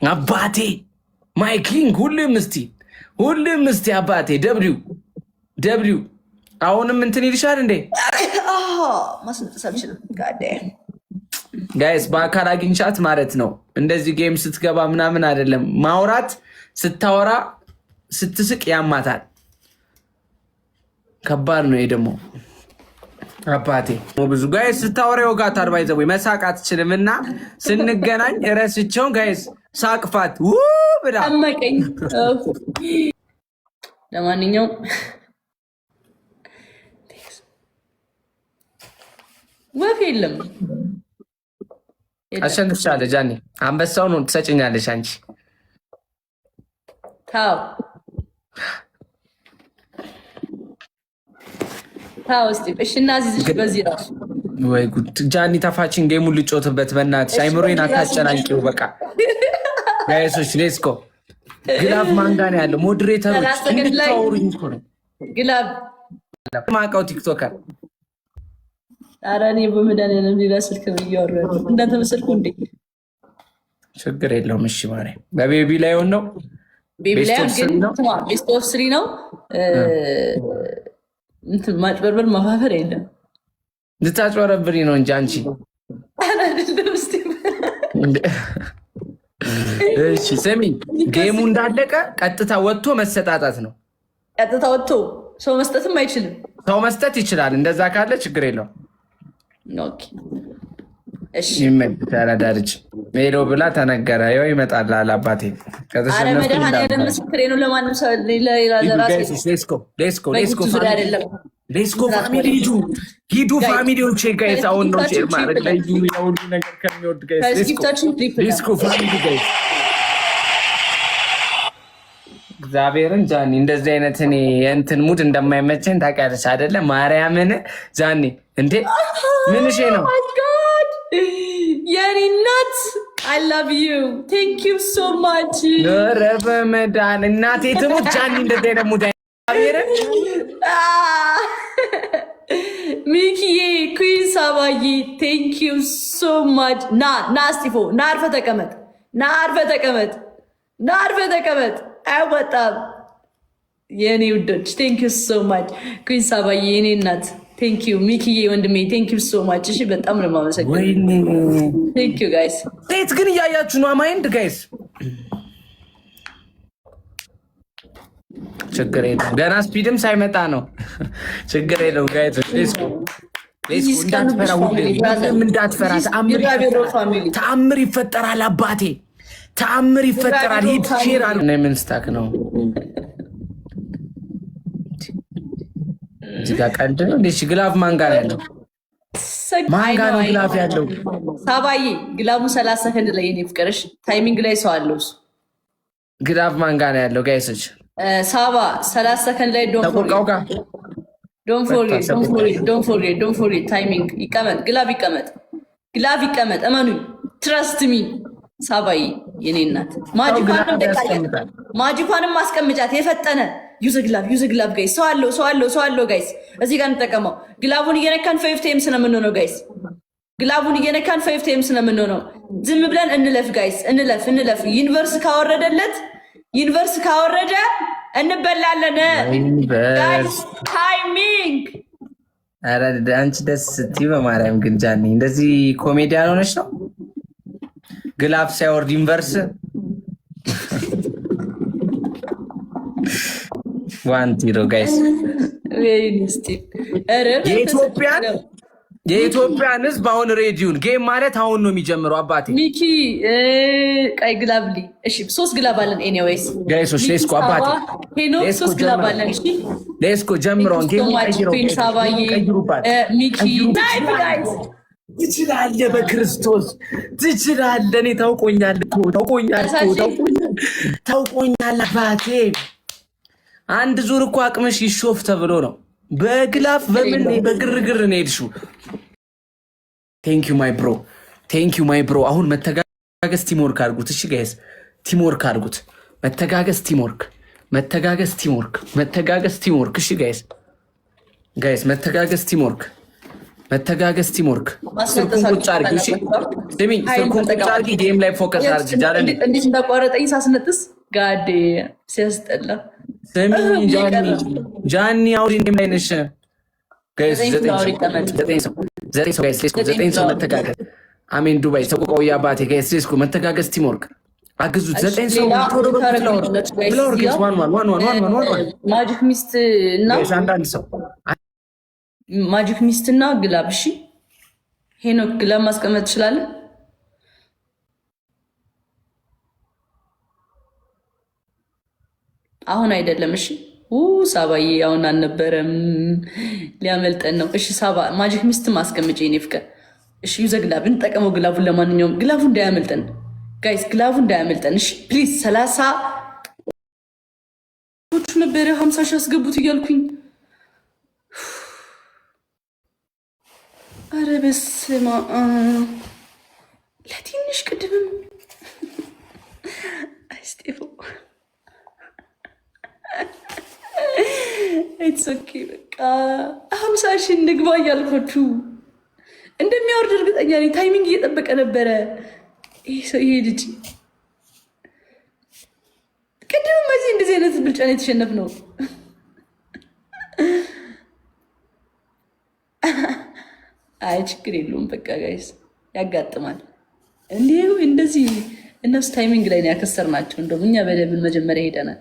አባቴ ማይኪንግ ሁሉም እስቲ አባቴ ደብሊው አሁንም እንትን ይልሻል እንዴ? ጋይስ በአካል አግኝቻት ማለት ነው። እንደዚህ ጌም ስትገባ ምናምን አይደለም ማውራት፣ ስታወራ ስትስቅ ያማታል። ከባድ ነው። ይሄ ደግሞ አባቴ ብዙ ጋይስ ስታወራ ይወጋታል። ባይዘው መሳቅ አትችልም እና ስንገናኝ እረስቸው ጋይስ ሳቅፋት ብላ አመቀኝ። ለማንኛውም ወፍ የለም። አሸንፍሻለሁ ጃኒ። አንበሳውን ትሰጭኛለሽ አንቺ። ታው እስቲ እሺ፣ እና እዚህ በዚህ ራሱ ወይ ጉድ ጃኒ ተፋችን ጌሙን ልጮትበት በእናትሽ። አይምሮዬን አታጨናንቂው በቃ። ጋይሶች ሌስኮ ግላብ ማንጋን ያለው ሞዴሬተሮች እንድታወሩኝ እኮ ነው። ግላብ ማውቀው ቲክቶከር። ኧረ እኔ በመድኃኒዓለም ሌላ ስልክ ነው እያወራሁ እንዳንተ መሰልኩ እንዴ? ችግር የለውም። እሺ ማርያም በቤቢ ላይ ሆን ነው ቤቢ ላይ ግን ቤስት ኦፍ 3 ነው። እንትን ማጭበርበር ማፋፈር የለም። ልታጭበረብሪ ነው እንጂ አንቺ። እሺ ስሚ፣ ጌሙ እንዳለቀ ቀጥታ ወጥቶ መሰጣጣት ነው። ቀጥታ ወጥቶ ሰው መስጠትም አይችልም። ሰው መስጠት ይችላል። እንደዛ ካለ ችግር የለውም። ኦኬ እሺ። ተረዳርጅ ሜሎ ብላ ተነገረ። ያው ይመጣል አባቴ። አረ መድኃኒዓለም ምስክሬ ነው። ለማንም ሰው ሌስኮ ፋሚሊ ሂዱ ፋሚሊዎች ጋይስ። አሁን ነው ሼር ማድረግ ላይ ሁሉ ነገር ከሚወድ ጋይስ ሌስኮ ፋሚሊ ጋይስ። እግዚአብሔርን ጃኒ እንደዚህ አይነት እኔ የእንትን ሙድ እንደማይመቸኝ ታውቂያለሽ አይደለ? ማርያምን ጃኒ እንዴ ምንሽ ነው? የኔ እናት I love you. Thank you so much. ኧረ በመዳን እናቴ ትሙት ጃኒ እንደዚህ አይነት ሙድ ሚኪዬ ኩዊን ሳባዬ ቴንክ ዩ ሶ ማች። ና እስጢፎ ና አርፈህ ተቀመጥ። አይወጣም የኔ ውዶች። ቴንክ ዩ ሶ ማች ኩዊን ሳባዬ የኔ እናት ቴንክ ዩ። ሚኪዬ ወንድሜ ቴንክ ዩ ሶ ማች። እሺ በጣም ነው የማመሰግነው። ቴንክ ዩ ጋይስ። ሴት ግን እያያችሁ ነው ማይንድ ጋይስ። ችግር የለውም ገና ስፒድም ሳይመጣ ነው። ችግር የለውም ጋይስ። እንዳትፈራ፣ ተአምር ይፈጠራል አባቴ፣ ተአምር ይፈጠራል። ሂድ ሼር አለ። ምን ስታክ ነው እዚህ ጋር ቀልድ ነው እንዴ? ግላፍ ማንጋ ነው ያለው? ማንጋ ነው ግላፍ ያለው። ሳባዬ ግላቡ 30 ሰከንድ ላይ የኔ ፍቅርሽ ታይሚንግ ላይ ሰው አለው። እሱ ግላፍ ማንጋ ነው ያለው ጋይሶች። ሳባ 30 ሰከንድ ላይ ዶንት ፎርጌት ታይሚንግ ይቀመጥ፣ ግላብ ይቀመጥ። እመኑኝ፣ ትረስት ሚ ሳባዬ የኔ እናት። ማጂኳንም ማስቀምጫት የፈጠነ ዩዝ ግላብ ጋይስ። ሰው አለው ጋይስ። እዚህ ጋር እንጠቀመው። ግላቡን እየነካን 5 ታይምስ ነው የምንሆነው ጋይስ። ዝም ብለን እንለፍ ጋይስ፣ እንለፍ። ዩኒቨርስ ካወረደ እንበላለን ጋይስ። ታይሚንግ። ኧረ አንቺ ደስ ስትይ በማርያም ግን ጃኒ እንደዚህ ኮሜዲያን ሆነች ነው። ግላፍ ሳይወርድ ዩኒቨርስ 1-0 ጋይስ። የኢትዮጵያን ሕዝብ አሁን ሬዲዮን ጌም ማለት አሁን ነው የሚጀምረው አባቴ። ሚኪ ቀይ ግላብ እሺ፣ 3 ግላብ አለን። ኤኒዌይስ ጋይሶች ሌስኮ አባቴ ሄኖ 3 ግላብ አለን። እሺ ሌስኮ ጀምረውን ጌም ሚኪ ጋይስ ትችላለህ፣ በክርስቶስ ትችላለህ። እኔ ታውቆኛል አባቴ። አንድ ዙር እኮ አቅምሽ ይሾፍ ተብሎ ነው። በግላፍ በምን በግርግር ነው የሄድሽው? ቴንክ ዩ ማይ ብሮ። አሁን መተጋገዝ ቲምወርክ አድርጉት። እሺ ጋይስ ቲምወርክ አድርጉት። መተጋገዝ ቲምወርክ። እሺ ጋይስ መተጋገዝ ቲምወርክ። መተጋገዝ ቲምወርክ። ስልኩን ቁጭ አድርጊ እሺ። ስሚኝ ስልኩን ቁጭ አድርጊ። ጌም ላይ ፎከስ አድርጊ። ጃለኔ እንዴት እንዳቋረጠኝ ሳስነጥስ ጋዴ ሲያስጠላ። ስሚኝ ጃኒ አውሪ ጌም ላይ ነሽ። ጋይስ 9 ሰው መተጋገዝ። አሜን ዱባይ ተቆቆው ያባቴ ጋይስ ሌስኩ መተጋገዝ ቲምወርክ አግዙት። 9 ሰው ማጂክ ሚስት እና አንዳንድ ሰው ማጂክ ሚስት እና ግላብ። እሺ ሄኖክ ግላብ ማስቀመጥ ትችላለህ? አሁን አይደለም። እሺ ሳባዬ አሁን አልነበረም፣ ሊያመልጠን ነው። እሺ ሳባ ማጂክ ሚስት ማስቀመጭ የኔ ፍቅር። እሺ ዩዘ ግላብ እንጠቀመው። ግላቡን ለማንኛውም ግላቡ እንዳያመልጠን ጋይስ፣ ግላቡ እንዳያመልጠን። እሺ ፕሊዝ 30 ነበረ 50 ሺህ አስገቡት እያልኩኝ። አረ በስመ አብ ለትንሽ ቅድምም አይስጤፎ ኢትስ ኦኬ በቃ 50 ሺህ እንግባ እያልኳችሁ እንደሚያወርድ እርግጠኛ ነኝ። ታይሚንግ እየጠበቀ ነበረ ይሄ ልጅ። ቅድምም በዚህ እንደዚህ አይነት ብልጫ ነው የተሸነፍነው። አይ ችግር የለውም በቃ ጋይስ ያጋጥማል። እንዲሁ እንደዚህ እነሱ ታይሚንግ ላይ ነው ያከሰርናቸው። እንደውም እኛ በደብል መጀመሪያ ሄደናል።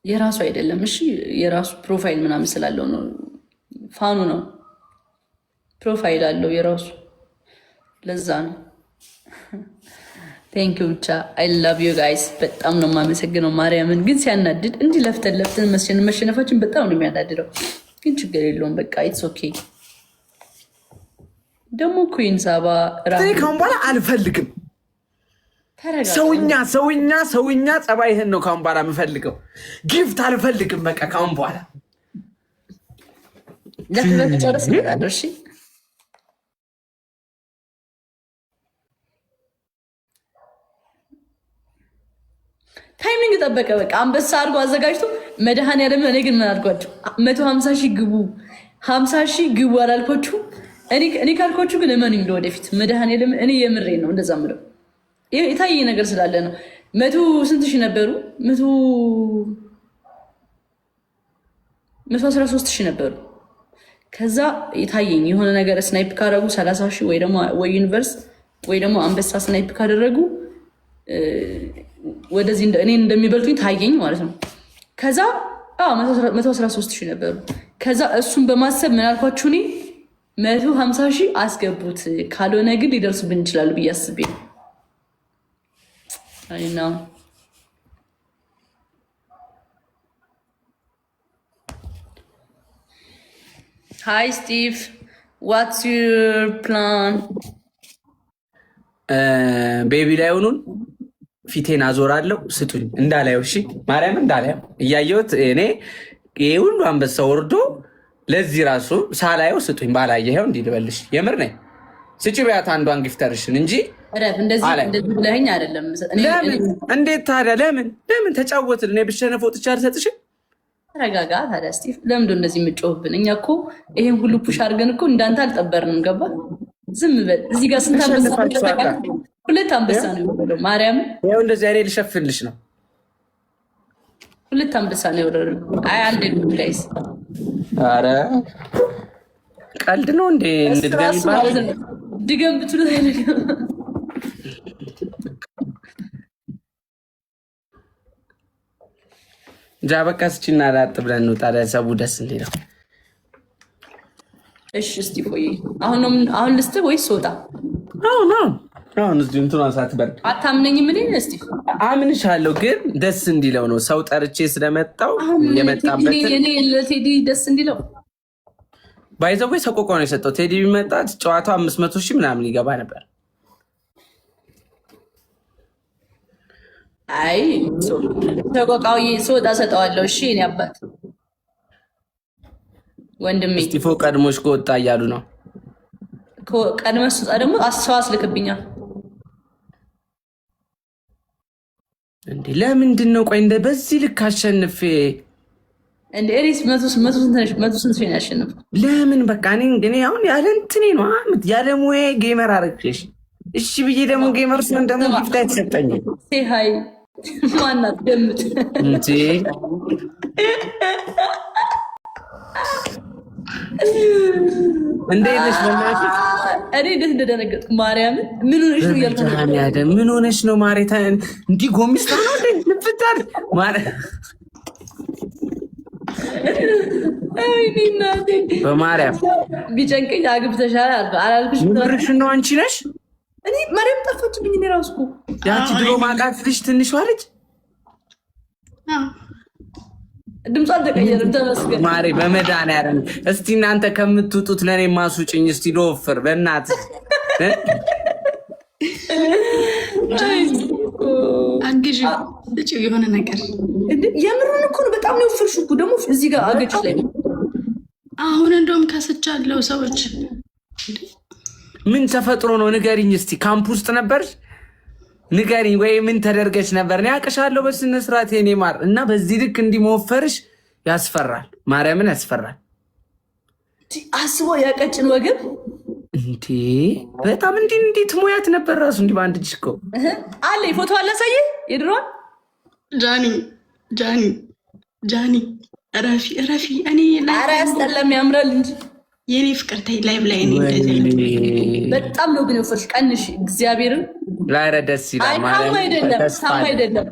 የራሱ አይደለም እሺ፣ የራሱ ፕሮፋይል ምናምን ስላለው ነው። ፋኑ ነው ፕሮፋይል አለው የራሱ፣ ለዛ ነው። ቴንክ ዩ ብቻ አይ ላቭ ዩ ጋይስ። በጣም ነው የማመሰግነው ማርያምን። ግን ሲያናድድ እንዲህ ለፍተን መሸነፋችን በጣም ነው የሚያናድደው። ግን ችግር የለውም በቃ ኢትስ ኦኬ። ደግሞ ኩዊን ሳባ ካሁን በኋላ አልፈልግም። ሰውኛ ጸባይህን ነው ካሁን በኋላ የምፈልገው። ጊፍት አልፈልግም በቃ ካሁን በኋላ ለተጨረስ ይላል። እሺ ታይሚንግ ጠበቀ። በቃ አንበሳ አድርጎ አዘጋጅቶ መድኃኒዓለም። እኔ ግን ምን አድርጓቸው 150 ሺህ ግቡ 50 ሺህ ግቡ አላልኮችሁ? እኔ ካልኮችሁ ግን እመኑኝ ለወደፊት መድኃኒዓለም። እኔ የምሬ ነው እንደዛ ምለው የታየ ነገር ስላለ ነው። 100 ስንት ሺህ ነበሩ? 113 ሺህ ነበሩ። ከዛ የታየኝ የሆነ ነገር ስናይፕ ካደረጉ 30 ሺህ ወይ ደግሞ ወይ ዩኒቨርስ ወይ ደግሞ አንበሳ ስናይፕ ካደረጉ ወደዚህ እኔን እንደሚበልጡኝ ታየኝ ማለት ነው። ከዛ 113 ሺህ ነበሩ። ከዛ እሱን በማሰብ ምን አልኳችሁ? እኔ 150 ሺህ አስገቡት፣ ካልሆነ ግን ሊደርሱብን ይችላሉ ብዬ አስቤ ነው። ሃይ ስቲቭ ዋትስ ዩር ፕላን? ቤቢ ላይ ሆኑን ፊቴን አዞራለሁ። ስጡኝ እንዳላየው። እሺ ማርያም እንዳላየው እያየሁት እኔ ይሄ ሁሉ አንበሳ ወርዶ ለዚህ ራሱ ሳላየው ስጡኝ። ባላየኸው እንዲህ ልበልሽ የምር ነኝ። ስጪ ቢያት አንዷን ጊፍተርሽን እንጂ እንደዚህ ብለኸኝ አይደለም። እንዴት ታዲያ? ለምን ተጫወትን? እኔ ብሸነፍ ወጥቼ አልሰጥሽም? ተረጋጋ ታዲያ ስቲቭ። ለምንድን እንደዚህ የምጮህብን? እኛ እኮ ይሄን ሁሉ ፑሽ አድርገን እኮ እንዳንተ አልጠበርንም። ገባ? ዝም በል። እዚህ ጋር ስንት አንበሳ? 2 አንበሳ ነው የወረደው። ማርያም ይኸው እንደዚህ አይኔ ልሸፍንልሽ ነው። 2 አንበሳ ነው የወረደው። አይ አንድ ጋይስ። ኧረ ቀልድ ነው እንዴ? እንድገም ይባላል። ድገም ብትሉት አይደለም። ጃ በቃ ስቺና ላጥ ብለን ነው ታዲያ ሰቡ ደስ እንዲለው። እሺ እስቲ ቆይ አሁን ልስት ወይስ ወጣ? አሁን እዚህ እንትኗን ሳትበርድ አታምነኝም? ምን እስቲ አምንሻለሁ፣ ግን ደስ እንዲለው ነው። ሰው ጠርቼ ስለመጣው የመጣበት እኔ ለቴዲ ደስ እንዲለው ባይዘው ወይ ሰቆቋ ነው የሰጠው። ቴዲ ቢመጣ ጨዋታው 500 ሺህ ምናምን ይገባ ነበር። አይ ሰቆቃው ስወጣ ሰጠዋለሁ። እሺ እኔ አባት ወንድሜ እስጢፎ ቀድሞሽ ከወጣ እያሉ ነው። ቀድመሽ ስወጣ ደግሞ ሰው አስልክብኛል። እንዴ ለምንድን ነው? ቆይ እንደ በዚህ ልክ አሸንፌ እንደ ኤሪስ መቶ ስንት ነው ያሸነፍኩት? ለምን በቃ እኔ አሁን ያለ እንትኔ ነው ያለ ሙዬ ጌመር አረግሽ። እሺ ብዬ ደግሞ ጌመር ስን ደግሞ ጊፍት አይተሰጠኝ። ሀይ ማናት ገምት እንጂ እንዴት ነሽ? በእናትሽ እኔ እንዴት እንደደነገጥኩ ማርያምን። ምን ሆነሽ ነው እያልኩ ነው። ምን ሆነሽ ነው ማሬታ? እንዲህ ጎሚስታ ነው እንዴ ልፍታል ማርያም በማርያም ቢጨንቀኝ አግብተሻል አላልኩሽ? ምርሽ ነው አንቺ ነሽ? እኔ ማርያም ጠፋችብኝ። እኔ ራሱ እኮ ያቺ ድሮ ማቃት ልጅ ትንሿ ልጅ ድምጿ አልተቀየረም። ተመስገን ማሬ በመድኃኒዓለም። እስቲ እናንተ ከምትውጡት ለእኔ ማስውጭኝ እስቲ ልወፍር በእናትህ አግዥ ልጭው የሆነ ነገር የምሩን እኮ ነው። በጣም ነው የወፈርሽው እኮ ደግሞ እዚህ ጋር አገጭ ላይ ነው። አሁን እንደውም ከስቻለሁ። ሰዎች ምን ተፈጥሮ ነው ንገሪኝ እስቲ። ካምፕ ውስጥ ነበርሽ? ንገሪኝ። ወይ ምን ተደርገች ነበር? እኔ አውቅሻለሁ በስነ ስርዓት የኔ ማር። እና በዚህ ልክ እንዲህ መወፈርሽ ያስፈራል፣ ማርያምን ያስፈራል። አስቦ ያቀጭን ወገብ እንዴ! በጣም እንዴት ሞያት ነበር ራሱ እንዲህ በአንድ እጅ እኮ አለ። ፎቶ አላሳየ የድሮን ጃኒ ረፊ እኔ ኧረ ያስጠላም ያምራል እንጂ የኔ ፍቅር ተይ ላይቭ ላይ እኔ እንደዚህ በጣም ነው ግን የወፈርሽ። ቀንሽ እግዚአብሔርን ላይረ ደስ ይላል። ታማ አይደለም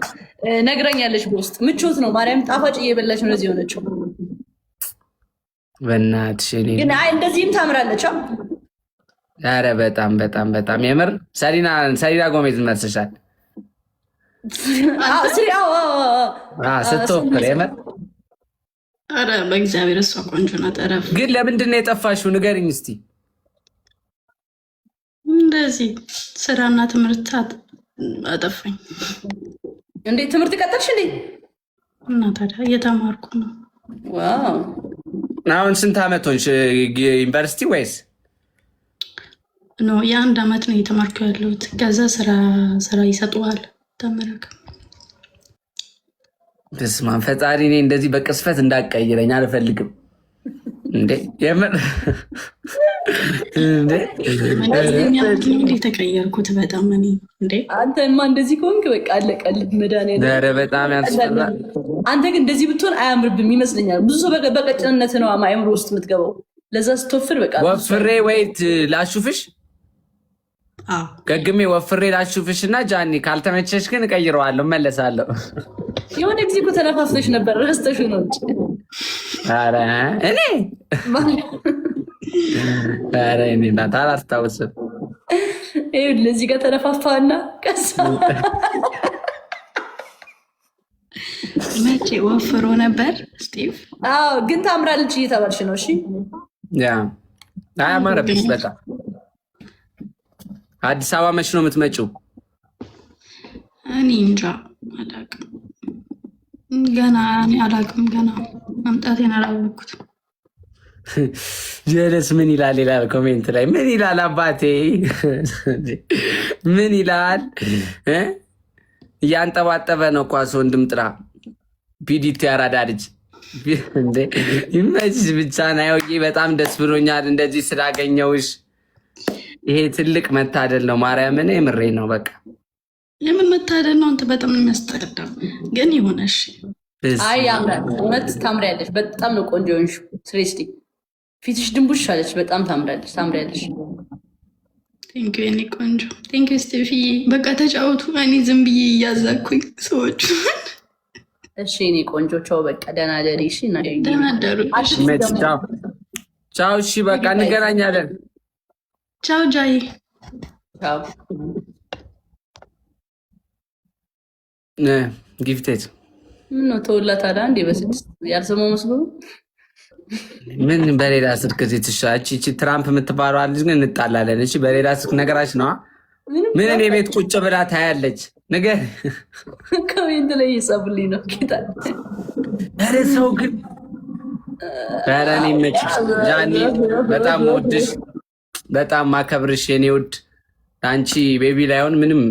ነግረኛለች በውስጥ ምቾት ነው። ማርያም ጣፋጭ እየበላች ነው እዚህ ሆነችው። በእናትሽ እኔ ግን አይ እንደዚህም ታምራለች። ኧረ በጣም የምር ሰሊና ጎሜዝ መስሻል ስትወፍር የምር። ኧረ በእግዚአብሔር እሷ ቆንጆ ናት። ኧረ ግን ለምንድን ነው የጠፋሽው? ንገሪኝ እስቲ። እንደዚህ ስራና ትምህርት አጠፋኝ። እንዴት ትምህርት ቀጠልሽ እንዴ? እና ታዲያ እየተማርኩ ነው። ዋው አሁን ስንት ዓመት ሆንሽ? ዩኒቨርሲቲ ወይስ? ኖ የ1 ዓመት ነው እየተማርኩ ያለሁት። ከዛ ስራ ይሰጡሃል ተመረከ። በስመ አብ ፈጣሪ፣ እኔ እንደዚህ በቅስፈት እንዳትቀይረኝ አልፈልግም። እንዴ የምር እንዴ ተቀየርኩት በጣም እኔ እንዴ። አንተማ እንደዚህ ከሆንክ በቃ አለቀልህ። መድኃኒዓለም ኧረ በጣም ያስፈራል። አንተ ግን እንደዚህ ብትሆን አያምርብም ይመስለኛል። ብዙ ሰው በቀጭንነት ነው አእምሮ ውስጥ የምትገባው። ለዛ ስትወፍር በቃ ወፍሬ ወይት ላሹፍሽ ገግሜ ወፍሬ ላሹፍሽ እና ጃኒ ካልተመቸሽ ግን እቀይረዋለሁ፣ መለሳለሁ። የሆነ ጊዜ እኮ ተነፋፍተሽ ነበር ረስተሽ ነው እንጂ። ኧረ እኔ እናት አላስታውስም። ይኸውልህ እዚህ ጋር ተነፋፋና ቀሳ መቼ ወፍሮ ነበር ስቲቭ? አዎ ግን ታምራለች እየተባልሽ ነው። እሺ ያ አያማረብሽ በጣም። አዲስ አበባ መች ነው የምትመጪው? እኔ እንጃ አላውቅም ገና ገና መምጣቴን አላወቅኩትም። ጀለስ ምን ይላል ኮሜንት ላይ ምን ይላል? አባቴ ምን ይላል? እያንጠባጠበ ነው ኳስ ወንድም ጥራ ፒዲቲ ያራዳ ልጅ ይመችሽ ብቻ ናየውዬ። በጣም ደስ ብሎኛል እንደዚህ ስላገኘውሽ። ይሄ ትልቅ መታደል ነው። ማርያምን የምሬ ነው። በቃ የምን መታደል ነው? አንተ በጣም ነው የሚያስጠላው። ግን ይሆነሽ አይ ያምራል። እውነት ታምሪያለሽ። በጣም ነው ቆንጆ ሆንሽ። ስሬስቲ ፊትሽ ድንቡሽ አለች። በጣም ታምሪያለሽ። ቴንኪው የኔ ቆንጆ። ቴንኪው ስቴፍዬ። በቃ ተጫወቱ። እኔ ዝም ብዬ እያዛኩኝ ሰዎቹ። እሺ የኔ ቆንጆ ቻው። በቃ ደህና ደሪ። እሺ ደህና ደሩ። ቻው። እሺ በቃ እንገናኛለን። ቻው ጃይ። ቻው ጊፍቴት ምነው ተውላ ታዲያ እንዴ? በስድስት ያልሰማው መስሎ ምን በሌላ ስልክ እዚህ ትሻች እቺ ትራምፕ የምትባለው ልጅ ግን እንጣላለን። እሺ በሌላ ስልክ ነገራች ነው። ምን እኔ ቤት ቁጭ ብላ ታያለች ነገር ኮሜንት ላይ እየጻፉልኝ ነው። ጌታ ኧረ ሰው ግን ኧረ እኔ መችሽ ጃኒ፣ በጣም ወድሽ፣ በጣም ማከብርሽ የኔ ውድ። አንቺ ቤቢ ላይሆን ምንም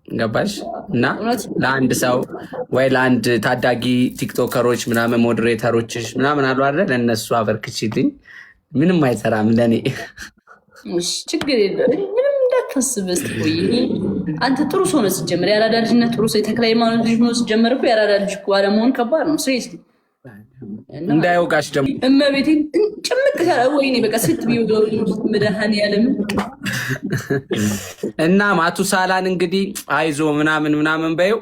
ገባሽ? እና ለአንድ ሰው ወይ ለአንድ ታዳጊ ቲክቶከሮች ምናምን ሞዴሬተሮችሽ ምናምን አሉ አይደል? ለእነሱ አበርክችልኝ። ምንም አይሰራም ለእኔ። ችግር የለም ምንም እንዳታስብ። ቆይ አንተ ጥሩ ሰው ነው ስትጀምር፣ የአራዳ ልጅነት ጥሩ ሰው የተክለ ሃይማኖት ልጅ ነው ስትጀምር እኮ የአራዳ ልጅ እኮ አለመሆን ከባድ ነው። ስሬስ እንዳይወቃሽ ደግሞ እመቤቴን ጭምቅ ያለ ወይኔ በቃ ስት ቢወዶ መድኃኒዓለም እና ማቱሳላን እንግዲህ አይዞ ምናምን በይው።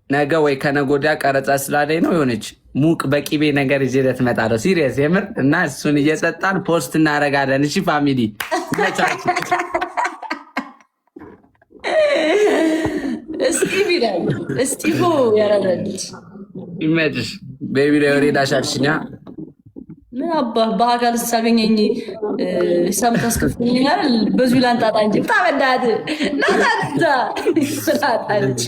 ነገ ወይ ከነገ ወዲያ ቀረጻ ስላለኝ ነው የሆነች ሙቅ በቂቤ ነገር ይዤለት እመጣለሁ። ሲሪየስ የምር እና እሱን እየሰጣን ፖስት እናደርጋለን። እሺ ፋሚሊ እስቲቭ ይላል እስቲቮ ያራዳልች ይመችሽ ቤቢ ላይ ወሬ ዳሻልሽኛ ምን አባ በአካል ሳገኘኝ ሰምታስከፍኛል በዙ ላንጣጣ እንጂ ታበዳት ናታታ ስራታንቺ